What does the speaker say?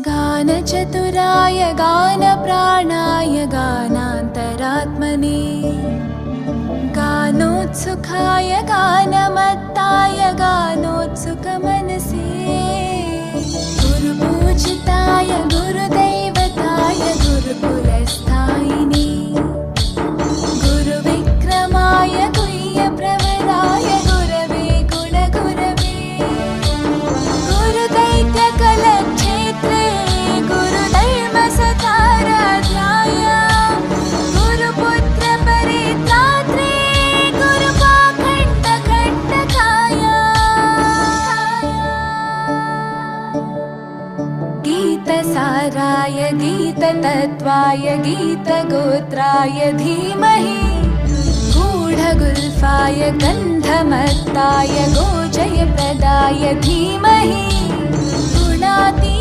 गानचतुराय गानप्राणाय गानान्तरात्मने गानोत्सुकाय गानमत्ताय गानोत्सुकमनसे गुरुपूजिताय गुरुदैवताय गुरुकुलस्थायिने गुरुविक्रमाय गुह्यप्रवराय गुरवे गुणगुरवे गुरुदैत्यकलक्षेत्रे गुरुधर्मसताराध्याय गुरुपुत्रपरित्रात्रे गुरुपाखण्डखण्डकाय गीतसाराय गीततत्त्वाय गीतगोत्राय धीमहि गूढगुल्फाय गन्धमत्ताय गोजयप्रदाय धीमहि गुणाति